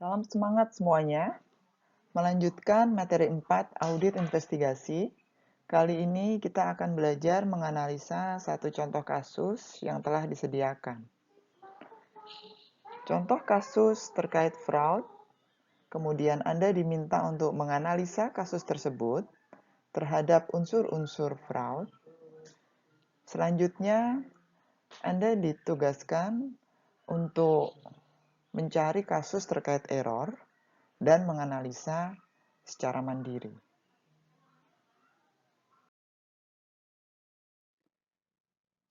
Salam semangat semuanya. Melanjutkan materi 4 audit investigasi. Kali ini kita akan belajar menganalisa satu contoh kasus yang telah disediakan. Contoh kasus terkait fraud. Kemudian Anda diminta untuk menganalisa kasus tersebut terhadap unsur-unsur fraud. Selanjutnya, Anda ditugaskan untuk mencari kasus terkait error dan menganalisa secara mandiri.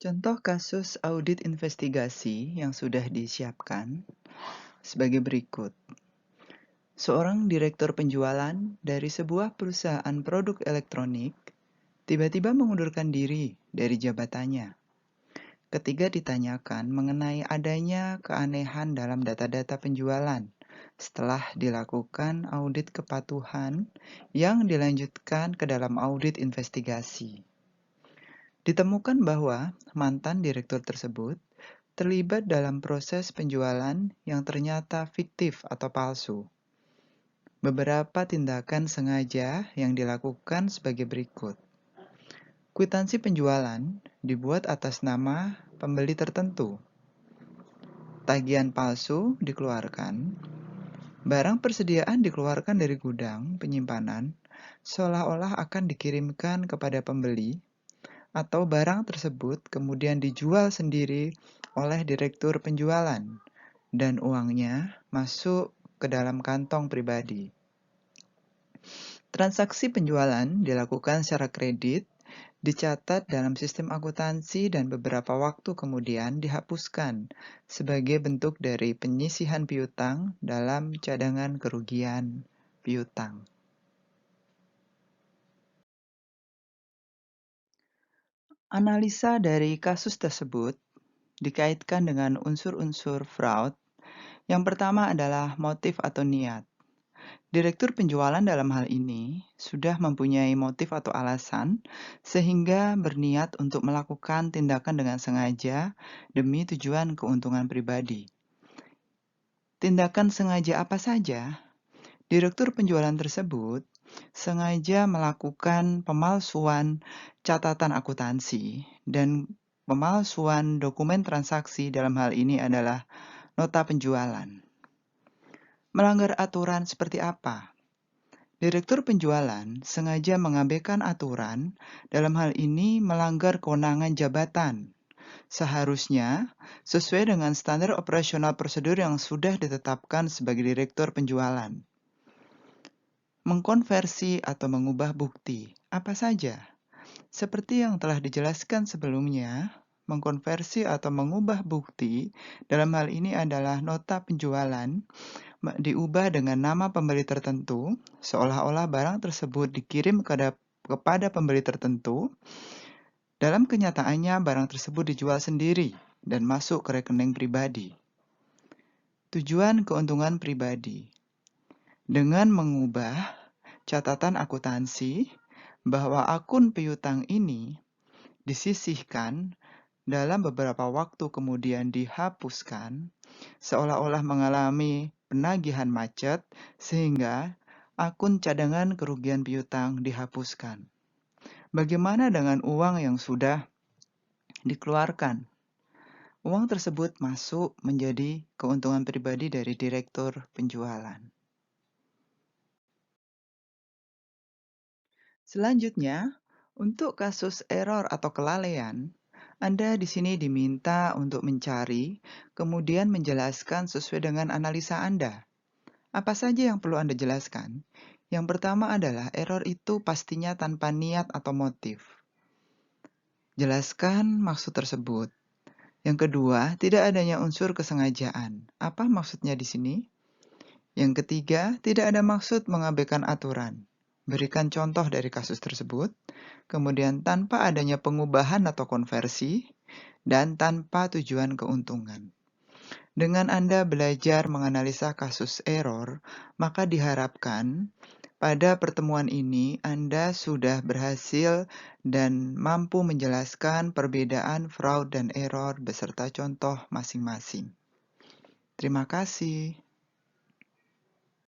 Contoh kasus audit investigasi yang sudah disiapkan sebagai berikut. Seorang direktur penjualan dari sebuah perusahaan produk elektronik tiba-tiba mengundurkan diri dari jabatannya. Ketika ditanyakan mengenai adanya keanehan dalam data-data penjualan setelah dilakukan audit kepatuhan yang dilanjutkan ke dalam audit investigasi. Ditemukan bahwa mantan direktur tersebut terlibat dalam proses penjualan yang ternyata fiktif atau palsu. Beberapa tindakan sengaja yang dilakukan sebagai berikut. Kwitansi penjualan dibuat atas nama pembeli tertentu. Tagihan palsu dikeluarkan. Barang persediaan dikeluarkan dari gudang penyimpanan seolah-olah akan dikirimkan kepada pembeli, atau barang tersebut kemudian dijual sendiri oleh direktur penjualan dan uangnya masuk ke dalam kantong pribadi. Transaksi penjualan dilakukan secara kredit, dicatat dalam sistem akuntansi dan beberapa waktu kemudian dihapuskan sebagai bentuk dari penyisihan piutang dalam cadangan kerugian piutang. Analisa dari kasus tersebut dikaitkan dengan unsur-unsur fraud. Yang pertama adalah motif atau niat. Direktur penjualan dalam hal ini sudah mempunyai motif atau alasan sehingga berniat untuk melakukan tindakan dengan sengaja demi tujuan keuntungan pribadi. Tindakan sengaja apa saja? Direktur penjualan tersebut sengaja melakukan pemalsuan catatan akuntansi dan pemalsuan dokumen transaksi, dalam hal ini adalah nota penjualan. Melanggar aturan seperti apa? Direktur penjualan sengaja mengabaikan aturan, dalam hal ini melanggar kewenangan jabatan. Seharusnya sesuai dengan standar operasional prosedur yang sudah ditetapkan sebagai direktur penjualan. Mengkonversi atau mengubah bukti apa saja? Seperti yang telah dijelaskan sebelumnya, mengkonversi atau mengubah bukti dalam hal ini adalah nota penjualan diubah dengan nama pembeli tertentu, seolah-olah barang tersebut dikirim kepada pembeli tertentu. Dalam kenyataannya, barang tersebut dijual sendiri dan masuk ke rekening pribadi. Tujuan keuntungan pribadi. Dengan mengubah catatan akuntansi bahwa akun piutang ini disisihkan dalam beberapa waktu kemudian dihapuskan, seolah-olah mengalami penagihan macet sehingga akun cadangan kerugian piutang dihapuskan. Bagaimana dengan uang yang sudah dikeluarkan? Uang tersebut masuk menjadi keuntungan pribadi dari direktur penjualan. Selanjutnya, untuk kasus error atau kelalaian, Anda di sini diminta untuk mencari, kemudian menjelaskan sesuai dengan analisa Anda. Apa saja yang perlu Anda jelaskan? Yang pertama adalah error itu pastinya tanpa niat atau motif. Jelaskan maksud tersebut. Yang kedua, tidak adanya unsur kesengajaan. Apa maksudnya di sini? Yang ketiga, tidak ada maksud mengabaikan aturan. Berikan contoh dari kasus tersebut. Kemudian tanpa adanya pengubahan atau konversi, dan tanpa tujuan keuntungan. Dengan Anda belajar menganalisa kasus error, maka diharapkan pada pertemuan ini Anda sudah berhasil dan mampu menjelaskan perbedaan fraud dan error beserta contoh masing-masing. Terima kasih.